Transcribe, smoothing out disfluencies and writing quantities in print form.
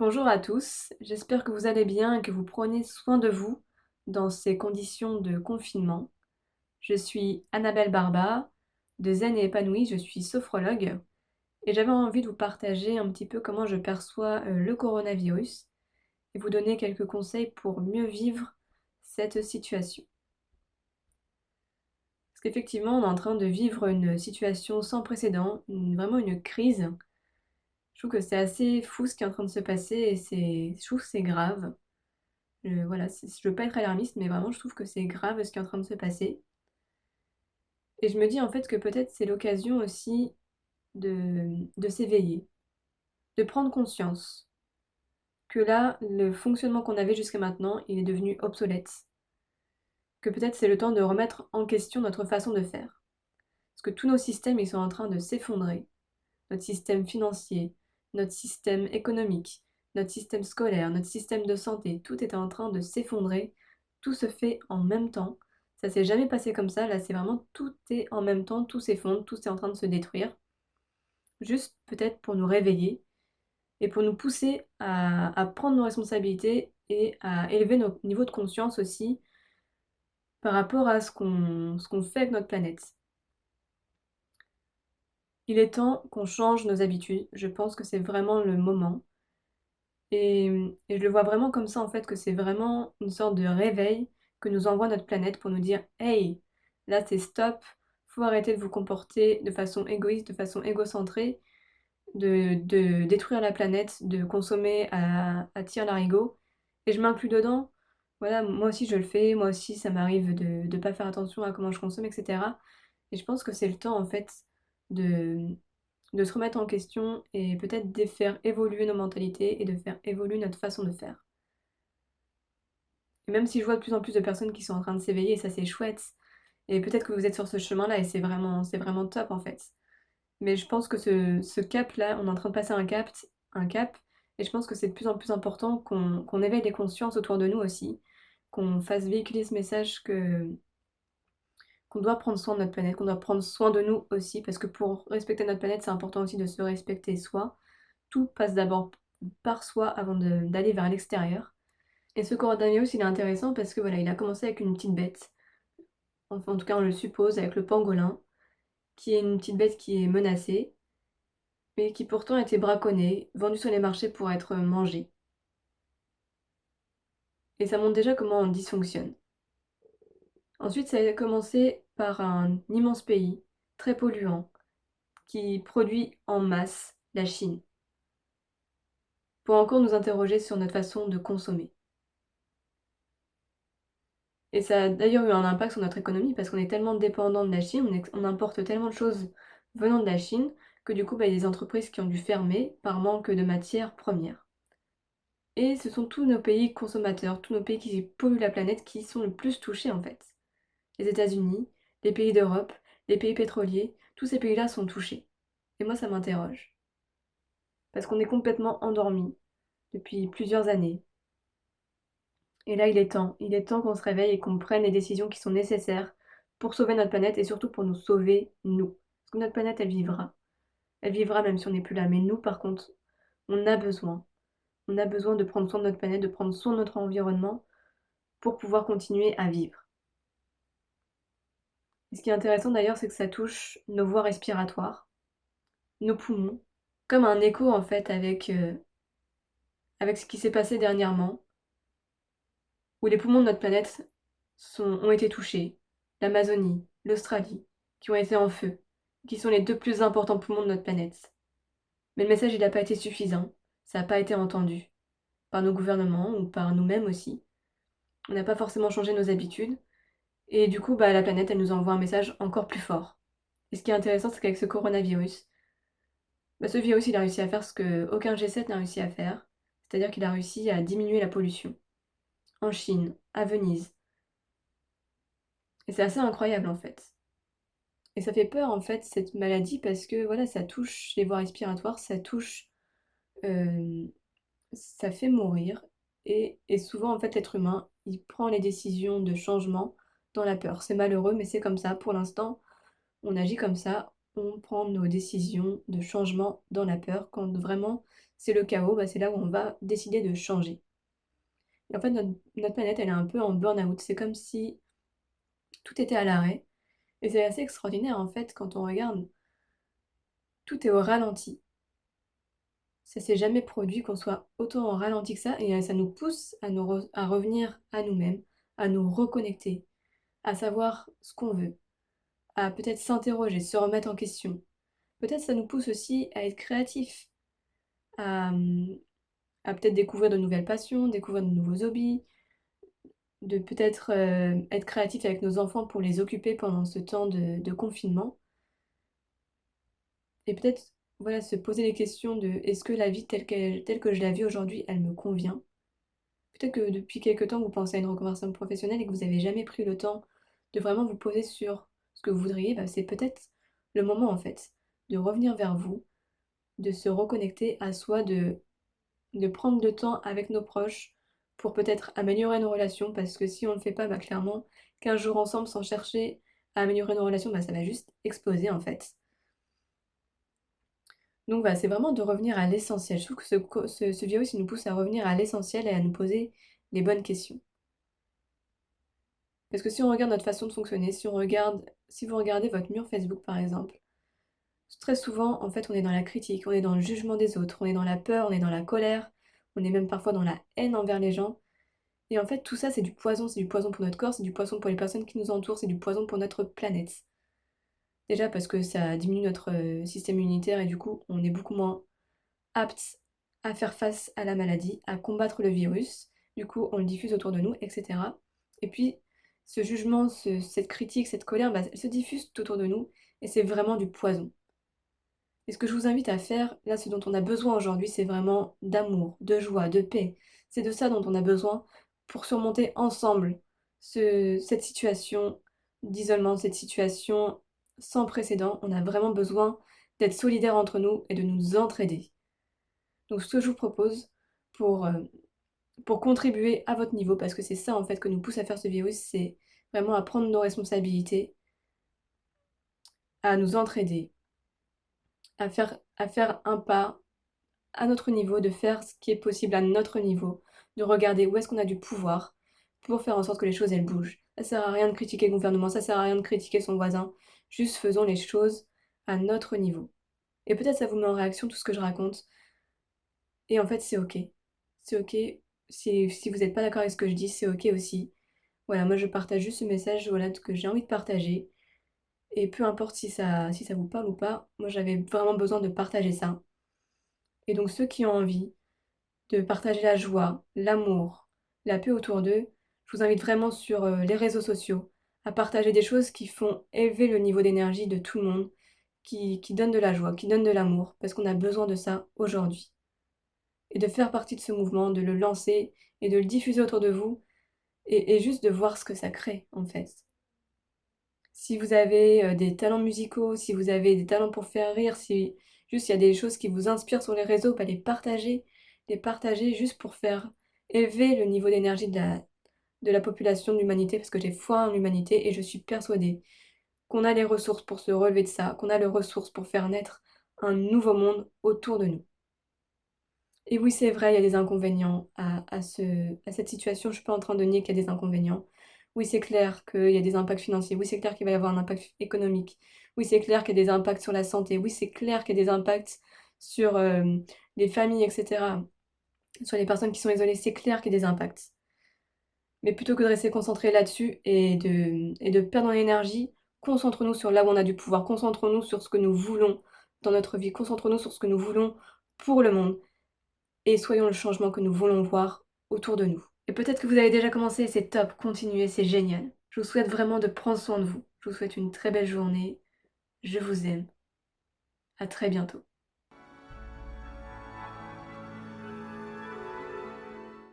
Bonjour à tous, j'espère que vous allez bien et que vous prenez soin de vous dans ces conditions de confinement. Je suis Annabelle Barba de Zen et Épanouie, je suis sophrologue et j'avais envie de vous partager un petit peu comment je perçois le coronavirus et vous donner quelques conseils pour mieux vivre cette situation. Parce qu'effectivement, on est en train de vivre une situation sans précédent, vraiment une crise. Je trouve que c'est assez fou ce qui est en train de se passer et je trouve que c'est grave. Voilà, je veux pas être alarmiste, mais vraiment je trouve que c'est grave ce qui est en train de se passer. Et je me dis en fait que peut-être c'est l'occasion aussi de s'éveiller, de prendre conscience que là, le fonctionnement qu'on avait jusqu'à maintenant, il est devenu obsolète. Que peut-être c'est le temps de remettre en question notre façon de faire. Parce que tous nos systèmes, ils sont en train de s'effondrer. Notre système financier, notre système économique, notre système scolaire, notre système de santé, tout est en train de s'effondrer. Tout se fait en même temps. Ça s'est jamais passé comme ça. Là, c'est vraiment tout est en même temps, tout s'effondre, tout est en train de se détruire. Juste peut-être pour nous réveiller et pour nous pousser à prendre nos responsabilités et à élever notre niveau de conscience aussi par rapport à ce qu'on fait avec notre planète. Il est temps qu'on change nos habitudes. Je pense que c'est vraiment le moment. Et je le vois vraiment comme ça, en fait, que c'est vraiment une sorte de réveil que nous envoie notre planète pour nous dire: «Hey, là c'est stop, faut arrêter de vous comporter de façon égoïste, de façon égocentrée, de détruire la planète, de consommer à tire-larigot» et je m'inclus dedans. Voilà, moi aussi je le fais, moi aussi ça m'arrive de pas faire attention à comment je consomme et cetera et je pense que c'est le temps, en fait, de se remettre en question et peut-être de faire évoluer nos mentalités et de faire évoluer notre façon de faire. Et même si je vois de plus en plus de personnes qui sont en train de s'éveiller, ça c'est chouette. Et peut-être que vous êtes sur ce chemin-là et c'est vraiment top en fait. Mais je pense que ce cap-là, on est en train de passer un cap, et je pense que c'est de plus en plus important qu'on éveille les consciences autour de nous aussi, qu'on fasse véhiculer ce message qu'on doit prendre soin de notre planète, qu'on doit prendre soin de nous aussi, parce que pour respecter notre planète, c'est important aussi de se respecter soi. Tout passe d'abord par soi avant d'aller vers l'extérieur. Et ce coronavirus, il est intéressant parce que voilà, il a commencé avec une petite bête. Enfin, en tout cas, on le suppose, avec le pangolin, qui est une petite bête qui est menacée, mais qui pourtant a été braconnée, vendue sur les marchés pour être mangée. Et ça montre déjà comment on dysfonctionne. Ensuite, ça a commencé par un immense pays, très polluant, qui produit en masse la Chine, pour encore nous interroger sur notre façon de consommer. Et ça a d'ailleurs eu un impact sur notre économie parce qu'on est tellement dépendant de la Chine, on importe tellement de choses venant de la Chine que du coup, il y a des entreprises qui ont dû fermer par manque de matières premières. Et ce sont tous nos pays consommateurs, tous nos pays qui polluent la planète qui sont le plus touchés en fait. Les États-Unis, les pays d'Europe, les pays pétroliers, tous ces pays-là sont touchés. Et moi, ça m'interroge. Parce qu'on est complètement endormis depuis plusieurs années. Et là, il est temps qu'on se réveille et qu'on prenne les décisions qui sont nécessaires pour sauver notre planète et surtout pour nous sauver, nous. Parce que notre planète, elle vivra. Elle vivra même si on n'est plus là. Mais nous, par contre, on a besoin. On a besoin de prendre soin de notre planète, de prendre soin de notre environnement pour pouvoir continuer à vivre. Et ce qui est intéressant d'ailleurs, c'est que ça touche nos voies respiratoires, nos poumons, comme un écho en fait avec ce qui s'est passé dernièrement, où les poumons de notre planète ont été touchés, l'Amazonie, l'Australie, qui ont été en feu, qui sont les deux plus importants poumons de notre planète. Mais le message, il n'a pas été suffisant, ça n'a pas été entendu, par nos gouvernements ou par nous-mêmes aussi. On n'a pas forcément changé nos habitudes, et du coup, la planète, elle nous envoie un message encore plus fort. Et ce qui est intéressant, c'est qu'avec ce coronavirus, ce virus, il a réussi à faire ce que aucun G7 n'a réussi à faire, c'est-à-dire qu'il a réussi à diminuer la pollution. En Chine, à Venise. Et c'est assez incroyable en fait. Et ça fait peur en fait cette maladie parce que voilà, ça touche les voies respiratoires, euh, ça fait mourir. Et souvent en fait l'être humain, il prend les décisions de changement dans la peur. C'est malheureux, mais c'est comme ça. Pour l'instant, on agit comme ça. On prend nos décisions de changement dans la peur quand vraiment c'est le chaos, bah, c'est là où on va décider de changer. Et en fait, notre planète, elle est un peu en burn-out. C'est comme si tout était à l'arrêt. Et c'est assez extraordinaire, en fait, quand on regarde, tout est au ralenti. Ça s'est jamais produit qu'on soit autant en ralenti que ça, et ça nous pousse à revenir à nous-mêmes, à nous reconnecter, à savoir ce qu'on veut, à peut-être s'interroger, se remettre en question. Peut-être ça nous pousse aussi à être créatifs, à, à peut-être découvrir de nouvelles passions, découvrir de nouveaux hobbies, de peut-être être créatif avec nos enfants pour les occuper pendant ce temps de confinement. Et peut-être voilà, se poser les questions de est-ce que la vie telle que je la vis aujourd'hui, elle me convient? Peut-être que depuis quelque temps, vous pensez à une reconversion professionnelle et que vous n'avez jamais pris le temps de vraiment vous poser sur ce que vous voudriez, bah, c'est peut-être le moment en fait de revenir vers vous, de se reconnecter à soi, de prendre le temps avec nos proches pour peut-être améliorer nos relations, parce que si on ne le fait pas, bah, clairement, 15 jours ensemble sans chercher à améliorer nos relations, bah, ça va juste exploser en fait. Donc voilà, c'est vraiment de revenir à l'essentiel. Je trouve que ce virus, il nous pousse à revenir à l'essentiel et à nous poser les bonnes questions. Parce que si on regarde notre façon de fonctionner, si vous regardez votre mur Facebook par exemple, très souvent, en fait, on est dans la critique, on est dans le jugement des autres, on est dans la peur, on est dans la colère, on est même parfois dans la haine envers les gens. Et en fait, tout ça, c'est du poison pour notre corps, c'est du poison pour les personnes qui nous entourent, c'est du poison pour notre planète. Déjà parce que ça diminue notre système immunitaire et du coup, on est beaucoup moins apte à faire face à la maladie, à combattre le virus. Du coup, on le diffuse autour de nous, etc. Et puis, ce jugement, cette critique, cette colère, bah, elle se diffuse tout autour de nous et c'est vraiment du poison. Et ce que je vous invite à faire, là, ce dont on a besoin aujourd'hui, c'est vraiment d'amour, de joie, de paix. C'est de ça dont on a besoin pour surmonter ensemble cette situation d'isolement, cette situation sans précédent. On a vraiment besoin d'être solidaires entre nous et de nous entraider. Donc ce que je vous propose pour, euh, pour contribuer à votre niveau, parce que c'est ça en fait que nous pousse à faire ce virus, c'est vraiment à prendre nos responsabilités, à nous entraider, à faire un pas à notre niveau, de faire ce qui est possible à notre niveau, de regarder où est-ce qu'on a du pouvoir pour faire en sorte que les choses elles bougent. Ça sert à rien de critiquer le gouvernement, ça sert à rien de critiquer son voisin, juste faisons les choses à notre niveau. Et peut-être ça vous met en réaction tout ce que je raconte, et en fait c'est ok. C'est ok, si vous n'êtes pas d'accord avec ce que je dis, c'est ok aussi. Voilà, moi je partage juste ce message voilà, que j'ai envie de partager, et peu importe si ça vous parle ou pas, moi j'avais vraiment besoin de partager ça. Et donc ceux qui ont envie de partager la joie, l'amour, la paix autour d'eux, je vous invite vraiment sur les réseaux sociaux à partager des choses qui font élever le niveau d'énergie de tout le monde, qui donnent de la joie, qui donnent de l'amour, parce qu'on a besoin de ça aujourd'hui. Et de faire partie de ce mouvement, de le lancer et de le diffuser autour de vous, et juste de voir ce que ça crée en fait. Si vous avez des talents musicaux, si vous avez des talents pour faire rire, si juste il y a des choses qui vous inspirent sur les réseaux, pas les partager juste pour faire élever le niveau d'énergie de la population de l'humanité, parce que j'ai foi en l'humanité et je suis persuadée qu'on a les ressources pour se relever de ça, qu'on a les ressources pour faire naître un nouveau monde autour de nous. Et oui, c'est vrai, il y a des inconvénients à cette situation. Je suis pas en train de nier qu'il y a des inconvénients. Oui, c'est clair qu'il y a des impacts financiers. Oui, c'est clair qu'il va y avoir un impact économique. Oui, c'est clair qu'il y a des impacts sur la santé. Oui, c'est clair qu'il y a des impacts sur les familles, etc. Sur les personnes qui sont isolées. C'est clair qu'il y a des impacts. Mais plutôt que de rester concentré là-dessus et de perdre en énergie, concentrons-nous sur là où on a du pouvoir. Concentrons-nous sur ce que nous voulons dans notre vie. Concentrons-nous sur ce que nous voulons pour le monde et soyons le changement que nous voulons voir autour de nous. Et peut-être que vous avez déjà commencé, c'est top, continuez, c'est génial. Je vous souhaite vraiment de prendre soin de vous. Je vous souhaite une très belle journée. Je vous aime. À très bientôt.